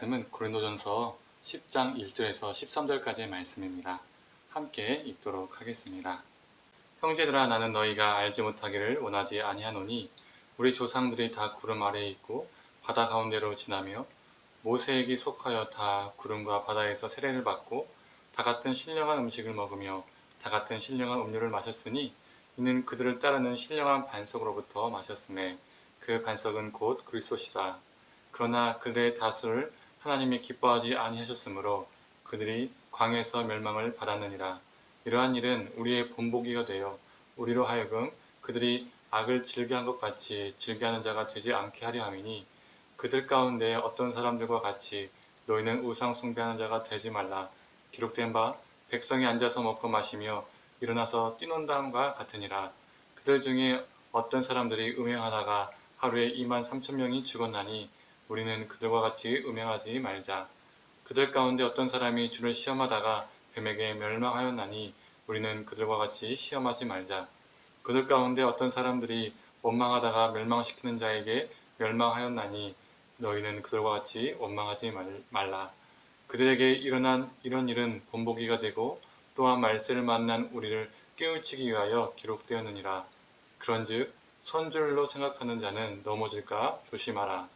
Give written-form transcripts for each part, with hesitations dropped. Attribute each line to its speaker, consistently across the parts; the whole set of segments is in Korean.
Speaker 1: 말씀은 고린도전서 10장 1절에서 13절까지의 말씀입니다. 함께 읽도록 하겠습니다. 형제들아, 나는 너희가 알지 못하기를 원하지 아니하노니 우리 조상들이 다 구름 아래에 있고 바다 가운데로 지나며 모세에게 속하여 다 구름과 바다에서 세례를 받고 다 같은 신령한 음식을 먹으며 다 같은 신령한 음료를 마셨으니 이는 그들을 따르는 신령한 반석으로부터 마셨음에 그 반석은 곧 그리스도시다. 그러나 그들의 다수를 하나님이 기뻐하지 아니하셨으므로 그들이 광에서 멸망을 받았느니라. 이러한 일은 우리의 본보기가 되어 우리로 하여금 그들이 악을 즐겨한 것 같이 즐겨하는 자가 되지 않게 하려 함이니, 그들 가운데 어떤 사람들과 같이 너희는 우상 숭배하는 자가 되지 말라. 기록된 바 백성이 앉아서 먹고 마시며 일어나서 뛰논다 함과 같으니라. 그들 중에 어떤 사람들이 음행하다가 하루에 23,000명이 죽었나니 우리는 그들과 같이 음행하지 말자. 그들 가운데 어떤 사람이 주를 시험하다가 뱀에게 멸망하였나니 우리는 그들과 같이 시험하지 말자. 그들 가운데 어떤 사람들이 원망하다가 멸망시키는 자에게 멸망하였나니 너희는 그들과 같이 원망하지 말라. 그들에게 일어난 이런 일은 본보기가 되고 또한 말세를 만난 우리를 깨우치기 위하여 기록되었느니라. 그런즉 선줄로 생각하는 자는 넘어질까 조심하라.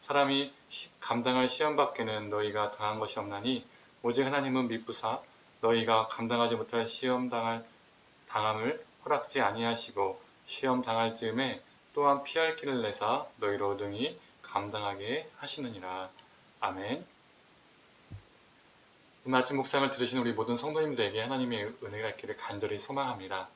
Speaker 1: 사람이 감당할 시험 밖에는 너희가 당한 것이 없나니 오직 하나님은 미쁘사 너희가 감당하지 못할 시험 당함을 허락지 아니하시고 시험 당할 즈음에 또한 피할 길을 내사 너희로 능히 감당하게 하시느니라. 아멘. 오늘 아침 묵상을 들으신 우리 모든 성도님들에게 하나님의 은혜가 있기를 간절히 소망합니다.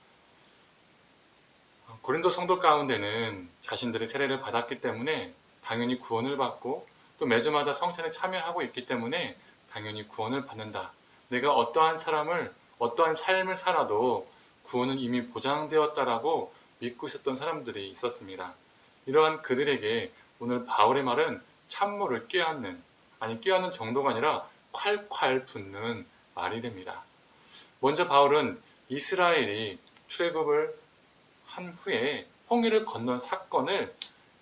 Speaker 1: 고린도 성도 가운데는 자신들의 세례를 받았기 때문에 당연히 구원을 받고 또 매주마다 성찬에 참여하고 있기 때문에 당연히 구원을 받는다. 내가 어떠한 삶을 살아도 구원은 이미 보장되었다라고 믿고 있었던 사람들이 있었습니다. 이러한 그들에게 오늘 바울의 말은 찬물을 꾀하는 정도가 아니라 콸콸 붓는 말이 됩니다. 먼저 바울은 이스라엘이 출애굽을 한 후에 홍해를 건넌 사건을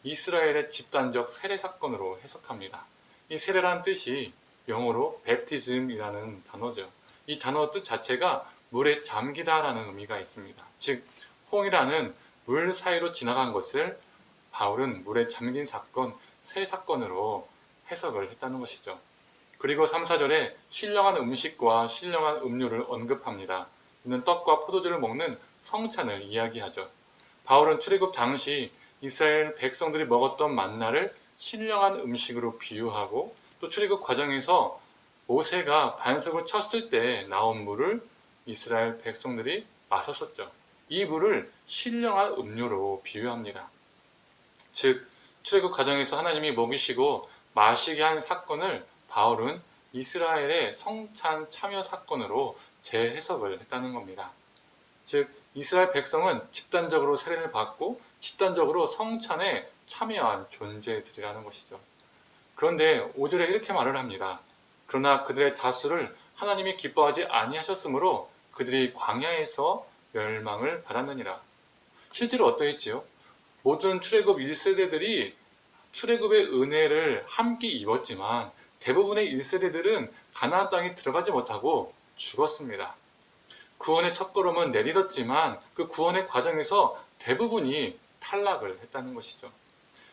Speaker 1: 이스라엘의 집단적 세례 사건으로 해석합니다. 이 세례란 뜻이 영어로 팹티즘이라는 단어죠. 이 단어 뜻 자체가 물에 잠기다라는 의미가 있습니다. 즉, 홍해라는 물 사이로 지나간 것을 바울은 물에 잠긴 사건, 세례 사건으로 해석을 했다는 것이죠. 그리고 3, 4절에 신령한 음식과 신령한 음료를 언급합니다. 이는 떡과 포도주를 먹는 성찬을 이야기하죠. 바울은 출애굽 당시 이스라엘 백성들이 먹었던 만나를 신령한 음식으로 비유하고 또 출애굽 과정에서 모세가 반석을 쳤을 때 나온 물을 이스라엘 백성들이 마셨었죠. 이 물을 신령한 음료로 비유합니다. 즉, 출애굽 과정에서 하나님이 먹이시고 마시게 한 사건을 바울은 이스라엘의 성찬 참여 사건으로 재해석을 했다는 겁니다. 즉, 이스라엘 백성은 집단적으로 세례를 받고 집단적으로 성찬에 참여한 존재들이라는 것이죠. 그런데 5절에 이렇게 말을 합니다. 그러나 그들의 다수를 하나님이 기뻐하지 아니하셨으므로 그들이 광야에서 멸망을 받았느니라. 실제로 어떠했지요? 모든 출애굽 1세대들이 출애굽의 은혜를 함께 입었지만 대부분의 1세대들은 가나안 땅에 들어가지 못하고 죽었습니다. 구원의 첫걸음은 내딛었지만 그 구원의 과정에서 대부분이 탈락을 했다는 것이죠.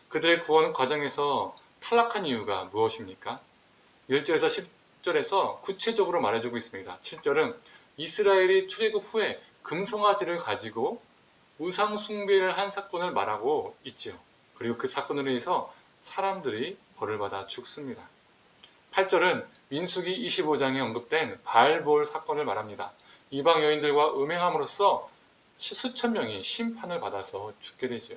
Speaker 1: 그들의 구원 과정에서 탈락한 이유가 무엇입니까? 1절에서 10절에서 구체적으로 말해주고 있습니다. 7절은 이스라엘이 출애굽 후에 금송아지를 가지고 우상 숭배를 한 사건을 말하고 있죠. 그리고 그 사건으로 인해서 사람들이 벌을 받아 죽습니다. 8절은 민수기 25장에 언급된 바알볼 사건을 말합니다. 이방 여인들과 음행함으로써 수천 명이 심판을 받아서 죽게 되죠.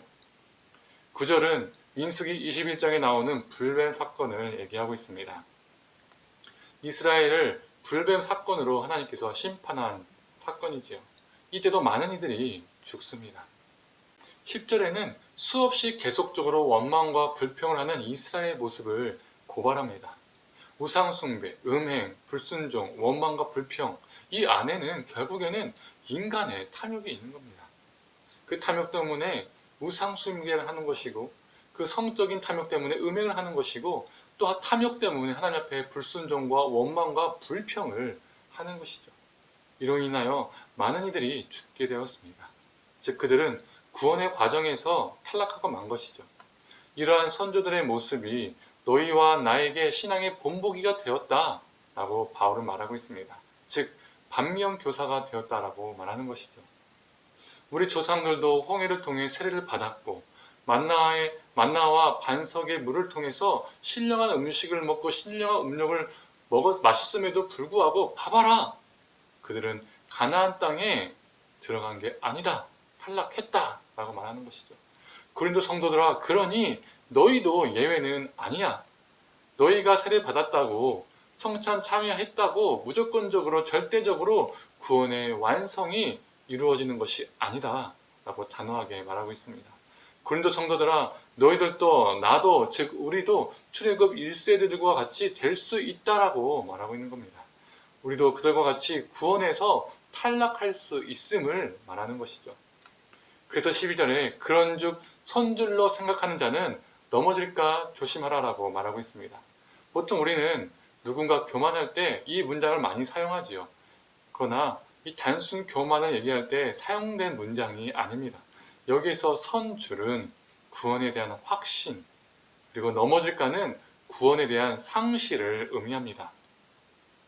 Speaker 1: 9절은 민수기 21장에 나오는 불뱀 사건을 얘기하고 있습니다. 이스라엘을 불뱀 사건으로 하나님께서 심판한 사건이지요. 이때도 많은 이들이 죽습니다. 10절에는 수없이 계속적으로 원망과 불평을 하는 이스라엘의 모습을 고발합니다. 우상숭배, 음행, 불순종, 원망과 불평, 이 안에는 결국에는 인간의 탐욕이 있는 겁니다. 그 탐욕 때문에 우상숭배를 하는 것이고 그 성적인 탐욕 때문에 음행을 하는 것이고 또한 탐욕 때문에 하나님 앞에 불순종과 원망과 불평을 하는 것이죠. 이로 인하여 많은 이들이 죽게 되었습니다. 즉 그들은 구원의 과정에서 탈락하고 만 것이죠. 이러한 선조들의 모습이 너희와 나에게 신앙의 본보기가 되었다 라고 바울은 말하고 있습니다. 즉 반면교사가 되었다라고 말하는 것이죠. 우리 조상들도 홍해를 통해 세례를 받았고 만나와 반석의 물을 통해서 신령한 음식을 먹고 신령한 음료를 마셨음에도 불구하고 봐봐라, 그들은 가나안 땅에 들어간 게 아니다, 탈락했다 라고 말하는 것이죠. 고린도 성도들아, 그러니 너희도 예외는 아니야. 너희가 세례 받았다고 성찬 참여했다고 무조건적으로 절대적으로 구원의 완성이 이루어지는 것이 아니다 라고 단호하게 말하고 있습니다. 고린도 성도들아, 너희들도 나도 즉 우리도 출애굽 1세대들과 같이 될 수 있다라고 말하고 있는 겁니다. 우리도 그들과 같이 구원에서 탈락할 수 있음을 말하는 것이죠. 그래서 12절에 그런즉 선줄로 생각하는 자는 넘어질까 조심하라라고 말하고 있습니다. 보통 우리는 누군가 교만할 때 이 문장을 많이 사용하지요. 그러나 이 단순 교만을 얘기할 때 사용된 문장이 아닙니다. 여기서 선줄은 구원에 대한 확신, 그리고 넘어질까는 구원에 대한 상실을 의미합니다.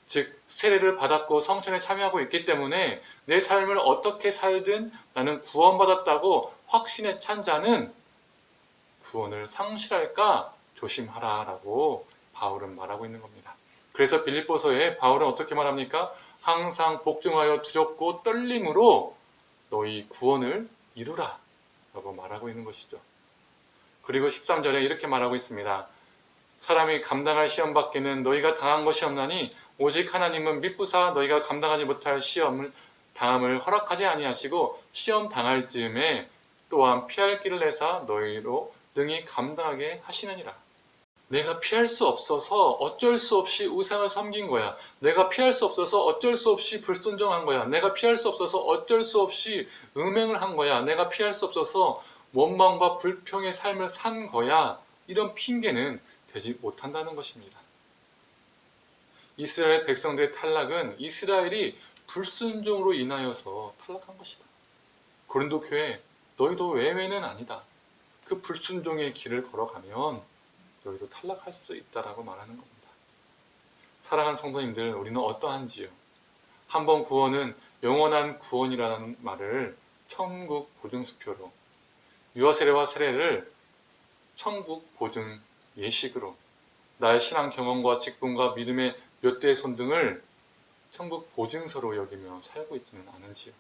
Speaker 1: 즉 세례를 받았고 성찬에 참여하고 있기 때문에 내 삶을 어떻게 살든 나는 구원받았다고 확신에 찬 자는 구원을 상실할까 조심하라 라고 바울은 말하고 있는 겁니다. 그래서 빌립보서에 바울은 어떻게 말합니까? 항상 복종하여 두렵고 떨림으로 너희 구원을 이루라 라고 말하고 있는 것이죠. 그리고 13절에 이렇게 말하고 있습니다. 사람이 감당할 시험 밖에는 너희가 당한 것이 없나니 오직 하나님은 미쁘사 너희가 감당하지 못할 시험을 당함을 허락하지 아니하시고 시험 당할 즈음에 또한 피할 길을 내사 너희로 능히 감당하게 하시느니라. 내가 피할 수 없어서 어쩔 수 없이 우상을 섬긴 거야. 내가 피할 수 없어서 어쩔 수 없이 불순종한 거야. 내가 피할 수 없어서 어쩔 수 없이 음행을 한 거야. 내가 피할 수 없어서 원망과 불평의 삶을 산 거야. 이런 핑계는 되지 못한다는 것입니다. 이스라엘 백성들의 탈락은 이스라엘이 불순종으로 인하여서 탈락한 것이다. 고린도 교회, 너희도 외외는 아니다. 그 불순종의 길을 걸어가면 너희도 탈락할 수 있다라고 말하는 겁니다. 사랑하는 성도님들, 우리는 어떠한지요? 한번 구원은 영원한 구원이라는 말을 천국 보증수표로, 유아세례와 세례를 천국 보증 예식으로, 나의 신앙 경험과 직분과 믿음의 몇 대의 손 등을 천국 보증서로 여기며 살고 있지는 않은지요?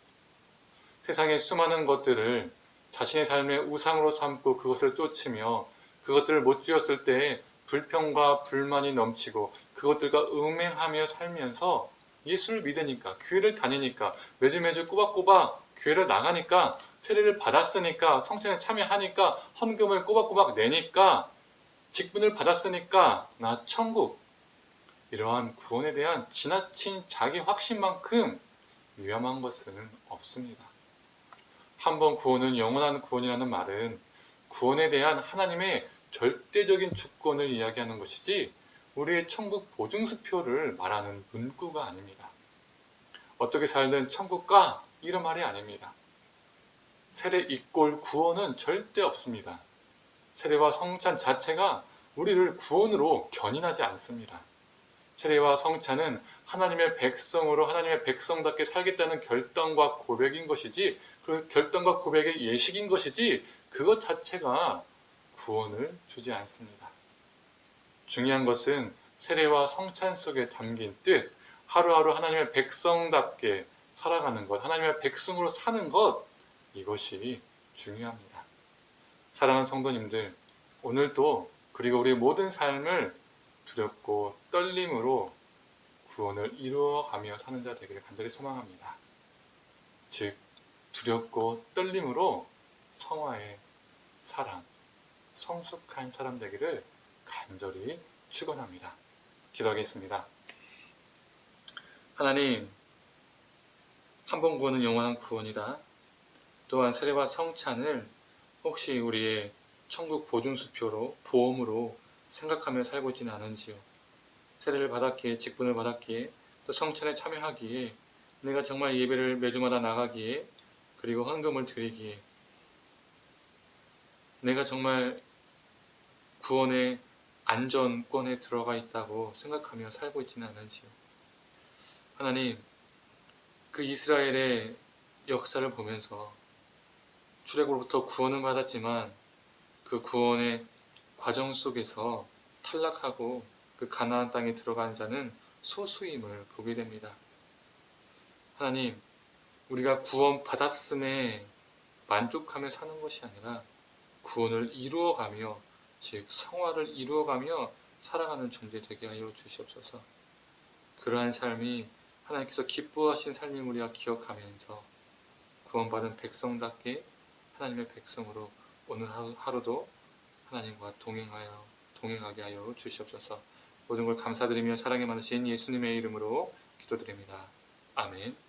Speaker 1: 세상의 수많은 것들을 자신의 삶의 우상으로 삼고 그것을 쫓으며 그것들을 못 지었을 때에 불평과 불만이 넘치고 그것들과 음행하며 살면서 예수를 믿으니까, 교회를 다니니까, 매주 꼬박꼬박 교회를 나가니까, 세례를 받았으니까, 성찬에 참여하니까, 헌금을 꼬박꼬박 내니까, 직분을 받았으니까 나 천국, 이러한 구원에 대한 지나친 자기 확신만큼 위험한 것은 없습니다. 한번 구원은 영원한 구원이라는 말은 구원에 대한 하나님의 절대적인 주권을 이야기하는 것이지 우리의 천국 보증수표를 말하는 문구가 아닙니다. 어떻게 살든 천국 가, 이런 말이 아닙니다. 세례 이꼴 구원은 절대 없습니다. 세례와 성찬 자체가 우리를 구원으로 견인하지 않습니다. 세례와 성찬은 하나님의 백성으로 하나님의 백성답게 살겠다는 결단과 고백인 것이지, 그 결단과 고백의 예식인 것이지 그것 자체가 구원을 주지 않습니다. 중요한 것은 세례와 성찬 속에 담긴 뜻, 하루하루 하나님의 백성답게 살아가는 것, 하나님의 백성으로 사는 것, 이것이 중요합니다. 사랑하는 성도님들, 오늘도 그리고 우리 모든 삶을 두렵고 떨림으로 구원을 이루어가며 사는 자 되기를 간절히 소망합니다. 즉 두렵고 떨림으로 성화의 사람, 성숙한 사람 되기를 간절히 축원합니다. 기도하겠습니다. 하나님, 한 번 구원은 영원한 구원이다. 또한 세례와 성찬을 혹시 우리의 천국 보증수표로, 보험으로 생각하며 살고 있지는 않은지요. 세례를 받았기에, 직분을 받았기에, 또 성찬에 참여하기에, 내가 정말 예배를 매주마다 나가기에, 그리고 헌금을 드리기에, 내가 정말 구원의 안전권에 들어가 있다고 생각하며 살고 있지는 않은지요. 하나님, 그 이스라엘의 역사를 보면서 출애굽으로부터 구원은 받았지만 그 구원의 과정 속에서 탈락하고 그 가나안 땅에 들어간 자는 소수임을 보게 됩니다. 하나님, 우리가 구원 받았음에 만족하며 사는 것이 아니라 구원을 이루어가며, 즉 성화를 이루어가며 살아가는 존재 되게 하여 주시옵소서. 그러한 삶이 하나님께서 기뻐하신 삶을 우리가 기억하면서 구원받은 백성답게 하나님의 백성으로 오늘 하루도 하나님과 동행하게 하여 주시옵소서. 모든 걸 감사드리며 사랑에 많으신 예수님의 이름으로 기도드립니다. 아멘.